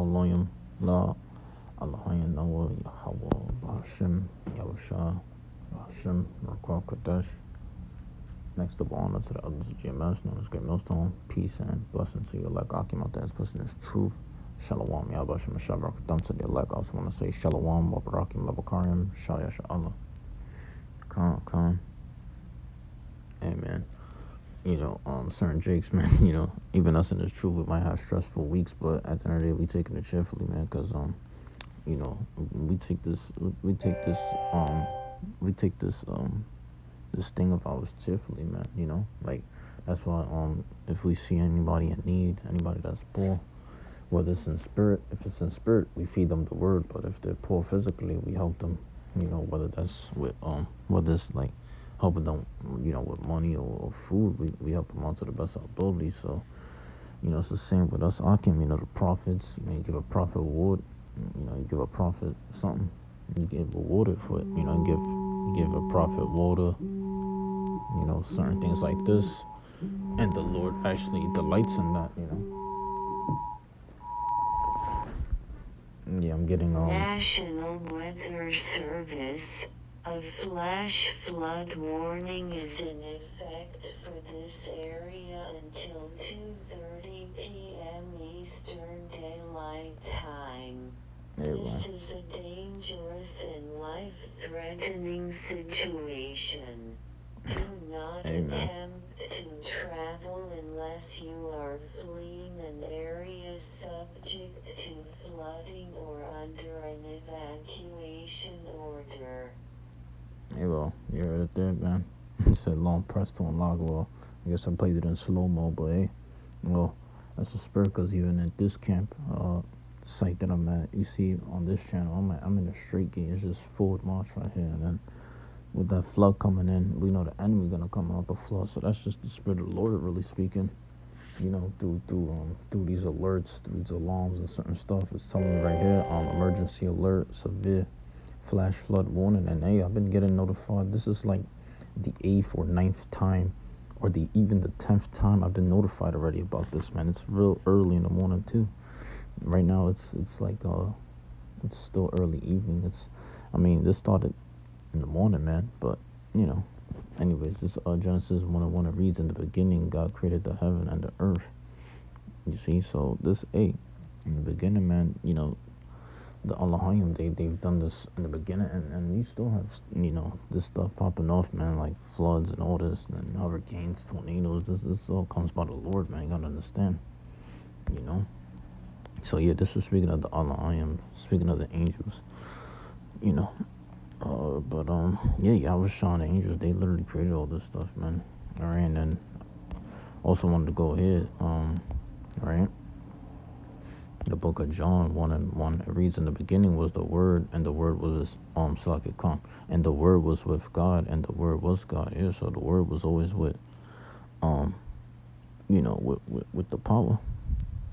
Elohim, La, Elohim, Noah, Yahweh, Bahashem, Yahusha, Bahashem, Raquel Kadesh. Next of honor to the elders of GMS, known as Great Millstone. Peace and blessings to your elect. Akim out there is person is truth. Shalom, Yahbashim, Shabrak, to the elect. I also want to say Shalom, Wabarakim, Labakarim, Shaya Sha'Allah. Come. Amen. Certain Jakes, man, even us in this truth, we might have stressful weeks, but at the end of the day, we taking it cheerfully, man, because, we take this thing of ours cheerfully, man, like, that's why, if we see anybody in need, anybody that's poor, whether it's in spirit, if it's in spirit, we feed them the word, but if they're poor physically, we help them, whether that's with, whether it's like, helping them, with money or food, we help them out to the best of our ability. So, it's the same with us. Akim, the prophets, you give a prophet wood, you give a prophet something, you give rewarded for it, give a prophet water, certain things like this, and the Lord actually delights in that, Yeah, I'm getting National Weather Service. A flash flood warning is in effect for this area until 2:30 p.m. Eastern Daylight Time. This is a dangerous and life-threatening situation. Do not attempt to travel unless you are fleeing an area subject to flooding or under an evacuation order. You heard it there, man. It said long press to unlock. Well, I guess I played it in slow-mo, but hey, well, that's the spirit, because even at this camp, site that I'm at, you see on this channel, I'm in a straight gate. It's just forward march right here, and then with that flood coming in, we know the enemy gonna come out the flood. So that's just the spirit of the Lord really speaking. Through these alerts, through these alarms and certain stuff. It's telling me right here, emergency alert, severe flash flood warning. And hey, I've been getting notified. This is like the 8th or 9th time, or even the 10th time I've been notified already about this, man. It's real early in the morning too. Right now it's like it's still early evening. This started in the morning, man, but anyways, this Genesis 1:1, it reads, in the beginning God created the heaven and the earth. You see, so this in the beginning, man, the Elohim, they've done this in the beginning, and you still have this stuff popping off, man, like floods and all this, and hurricanes, tornadoes. This all comes by the Lord, man. You gotta understand, So yeah, this is speaking of the Elohim, speaking of the angels, yeah, Yahweh and the angels, they literally created all this stuff, man. All right, and then also wanted to go ahead, right? The book of John 1:1, it reads, in the beginning was the Word, and the Word was and the Word was with God, and the Word was God. Yeah, so the Word was always with with the power,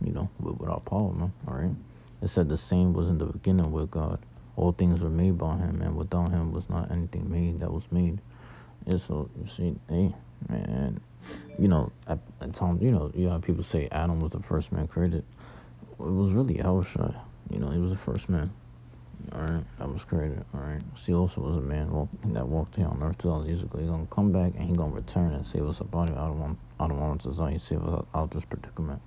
with our power, man. All right. It said the same was in the beginning with God. All things were made by him, and without him was not anything made that was made. Yeah, so you see, hey, man, at times, you have people say Adam was the first man created. It was really Yahushua. He was the first man. All right, that was created. All right. See, also was a man that walked here on earth 2,000 years ago. He's gonna come back and he's gonna return and save us a body. I don't want to say save us out of this predicament.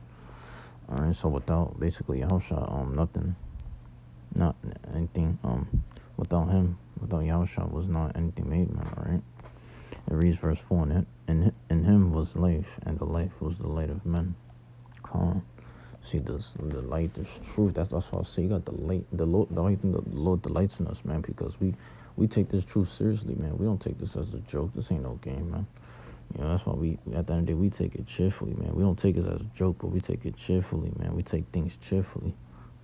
All right. So without basically Yahushua, nothing, not anything. Without him, without Yahushua, was not anything made, man. All right. It reads verse 4, in him was life, and the life was the light of men. Come. See, the light, the truth. That's why I say you got the light, the light, and the Lord delights in us, man. Because we take this truth seriously, man. We don't take this as a joke. This ain't no game, man. That's why we at the end of the day we take it cheerfully, man. We don't take it as a joke, but we take it cheerfully, man. We take things cheerfully.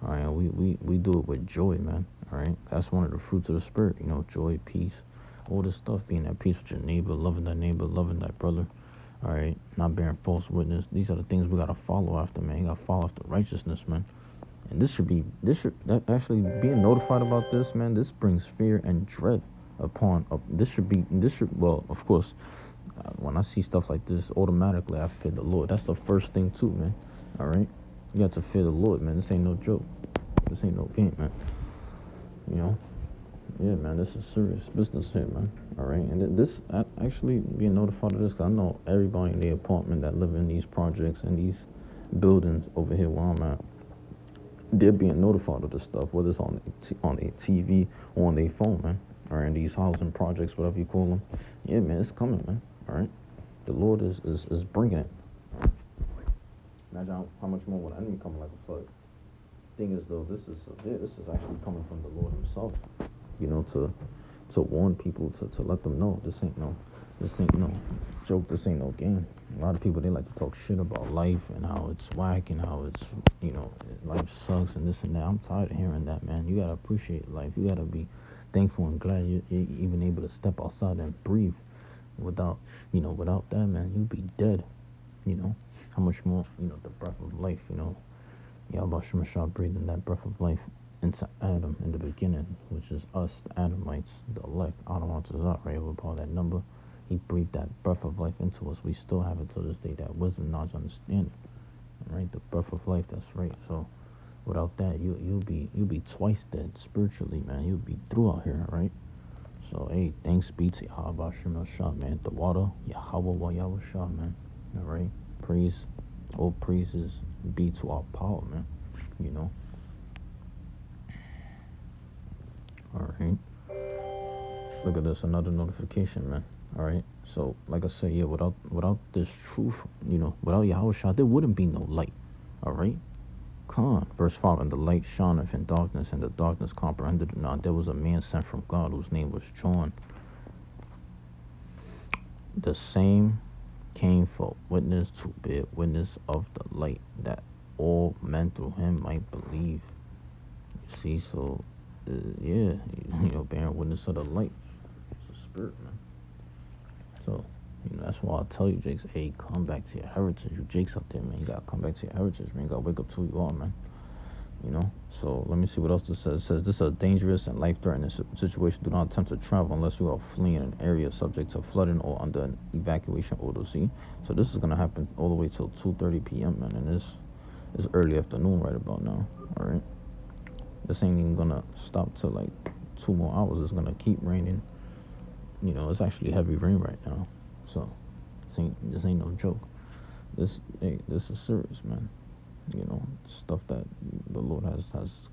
All right, we do it with joy, man. All right, that's one of the fruits of the spirit. Joy, peace, all this stuff. Being at peace with your neighbor, loving thy brother. All right, not bearing false witness. These are the things we gotta follow after, man. You gotta follow after righteousness, man. And that actually being notified about this, man. This brings fear and dread upon. Well, of course, when I see stuff like this, automatically I fear the Lord. That's the first thing too, man. All right, you got to fear the Lord, man. This ain't no joke. This ain't no game, man. You know? Yeah, man, this is serious business here, man. All right, and this actually being notified of this, 'cause I know everybody in the apartment that live in these projects and these buildings over here where I'm at, they're being notified of this stuff, whether it's on a TV or on their phone, man, or in these housing projects, whatever you call them. Yeah, man, it's coming, man. All right, the Lord is bringing it. Imagine how much more would enemy coming like a flood. Thing is, though, this is actually coming from the Lord Himself. You know, to warn people, to let them know this ain't no joke, this ain't no game. A lot of people, they like to talk shit about life and how it's whack and how it's, life sucks and this and that. I'm tired of hearing that, man. You gotta appreciate life. You gotta be thankful and glad you're even able to step outside and breathe. Without that, man, you'd be dead. How much more, the breath of life, Yahweh Shemashah breathing that breath of life into Adam in the beginning, which is us, the Adamites, the elect. Adam right over part that number. He breathed that breath of life into us. We still have it to this day, that wisdom, knowledge, understanding. Right? The breath of life, that's right. So without that, you'll be twice dead spiritually, man. You'll be through out here, right? So hey, thanks be to Yahweh Shemashah, man. The water, Yahweh Shah, man. All right? Praise, all praises be to our power, man. All right. Look at this, another notification, man. All right. So, like I said, yeah, without this truth, without Yahushua, there wouldn't be no light. All right. Come on. Verse 5, and the light shineth in darkness, and the darkness comprehended it not. There was a man sent from God whose name was John. The same came for witness to bear witness of the light, that all men through him might believe. You see, so yeah, bearing witness of the light. It's a spirit, man. So, that's why I tell you, Jakes, hey, come back to your heritage. You Jakes up there, man. You gotta come back to your heritage, man. You gotta wake up to who you are, man. So let me see what else this says. It says, this is a dangerous and life-threatening situation. Do not attempt to travel unless you are fleeing an area subject to flooding or under an evacuation order. See? So this is going to happen all the way till 2:30 p.m., man. And it's early afternoon right about now. All right? This ain't even going to stop till like 2 more hours. It's going to keep raining. It's actually heavy rain right now. So this ain't no joke. This is serious, man. Stuff that the Lord has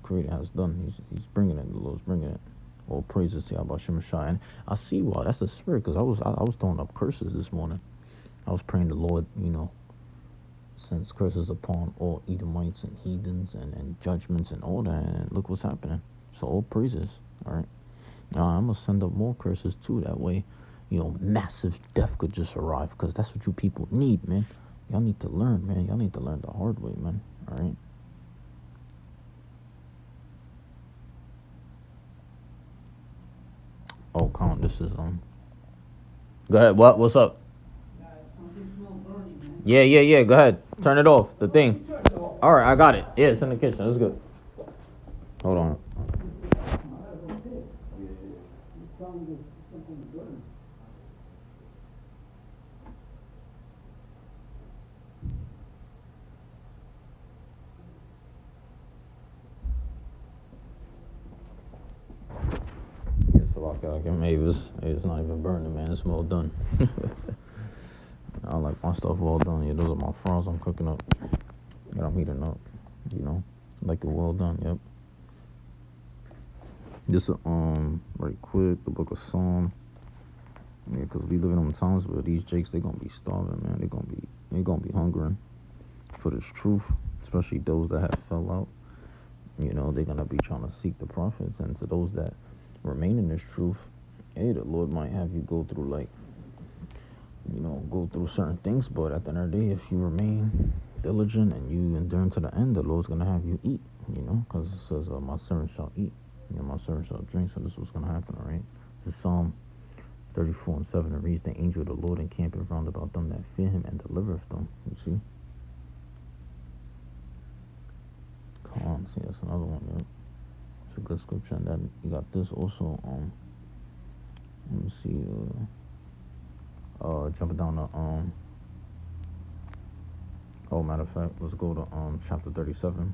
created, has done. He's bringing it. The Lord's bringing it. All praises to Yahweh Shemashah. And I see why. That's the spirit, because I was throwing up curses this morning. I was praying the Lord, sends curses upon all Edomites and heathens and judgments and all that. And look what's happening. So all praises. All right. Now I'm gonna send up more curses too. That way, massive death could just arrive, because that's what you people need, man. Y'all need to learn, man. Y'all need to learn the hard way, man. All right. Oh, Colin, this is Go ahead. What's up? Yeah. Go ahead. Turn it off. The thing. All right, I got it. Yeah, it's in the kitchen. It's good. Hold on. Maybe it's not even burning, man. It's well done. I like my stuff well done. Yeah, those are my fries I'm cooking up. That I'm heating up. Like it well done. Yep. This right quick, the book of Psalm. Yeah, because we live in them times where these jakes, they gonna be starving, man. They gonna be hungering for this truth, especially those that have fell out. They're gonna be trying to seek the prophets, and to those that remain in this truth, hey, the Lord might have you go through go through certain things, but at the end of the day, if you remain diligent and you endure to the end, the Lord's gonna have you eat, because it says, my servant shall eat, my servant shall drink. So this is what's gonna happen, all right? This is Psalm 34:7. It reads, the angel of the Lord encampeth round about them that fear him and delivereth them. You see? Come on, see, that's another one, yeah. It's a good scripture. And then you got this also, let me see, jumping down to, matter of fact, let's go to, chapter 37.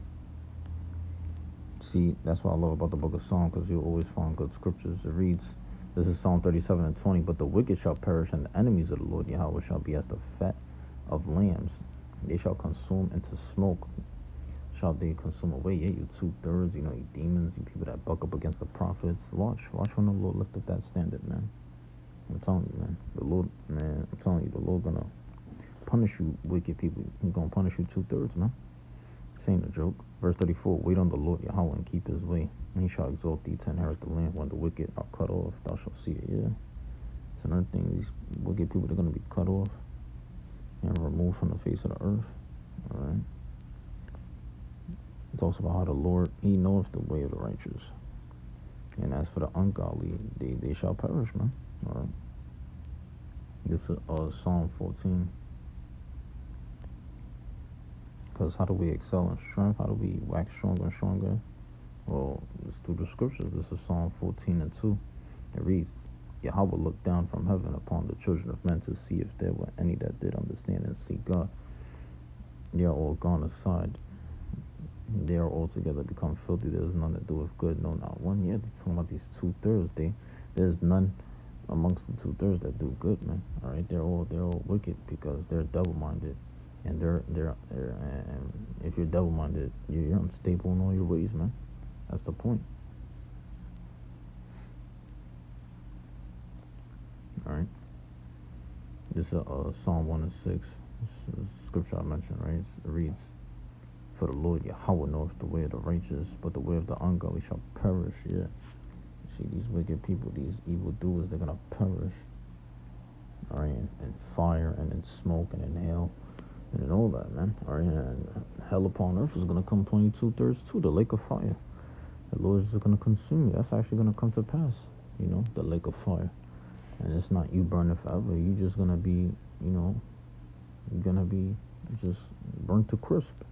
See, that's what I love about the book of Psalm, because you'll always find good scriptures. It reads, this is Psalm 37 and 20, but the wicked shall perish, and the enemies of the Lord Yahweh shall be as the fat of lambs. They shall consume into smoke, shall they consume away. Yeah, you two-thirds, you demons, you people that buck up against the prophets. Watch when the Lord lift up that standard, man. I'm telling you, man. The Lord, man, I'm telling you, the Lord gonna punish you, wicked people. He's gonna punish you two-thirds, man. This ain't a joke. Verse 34, wait on the Lord Yahweh and keep his way, and he shall exalt thee to inherit the land. When the wicked are cut off, thou shalt see it. Yeah. It's another thing, these wicked people, they're gonna be cut off and removed from the face of the earth. Alright. It talks about how the Lord, he knoweth the way of the righteous. And as for the ungodly, they shall perish, man. Alright. This is Psalm 14. Because how do we excel in strength? How do we wax stronger and stronger? Well, it's through the scriptures. This is Psalm 14 and 2. It reads, Yahweh looked down from heaven upon the children of men to see if there were any that did understand and seek God. They are all gone aside. They are altogether become filthy. There is none that doeth good, no, not one. Yeah, they're talking about these two-thirds. There's none amongst the two-thirds that do good, man. All right, they're all wicked because they're double-minded. And and if you're double-minded, you're unstable in all your ways, man. That's the point. All right. This is Psalm 1 and 6. This is scripture I mentioned, right? It reads, for the Lord Yahweh knoweth the way of the righteous, but the way of the ungodly shall perish. Yeah. See, these wicked people, these evil doers, they're gonna perish. All right, and fire and in smoke and in hail. And all that, man. All right, and hell upon earth is going to come upon you two-thirds too, the lake of fire. The Lord is going to consume you. That's actually going to come to pass, the lake of fire. And it's not you burning forever. You're just going to be, you're going to be just burnt to crisp.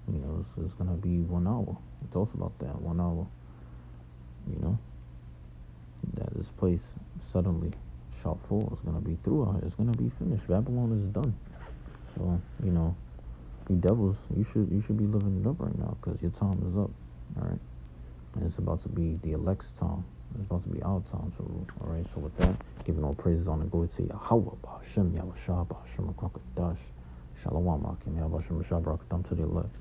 It's going to be 1 hour. It talks about that, 1 hour. That this place suddenly shall fall. It's going to be through out. It's going to be finished. Babylon is done. So, you devils, you should be living it up right now, because your time is up. All right, and it's about to be the elect's time. It's about to be our time to rule. All right, so with that, giving all praises on the glory to Yahweh, Hashem, Yahweh Shah, Hashem, Kwakadash, Shalom, Akim, Yahweh Hashem, Shabrak, to the elect.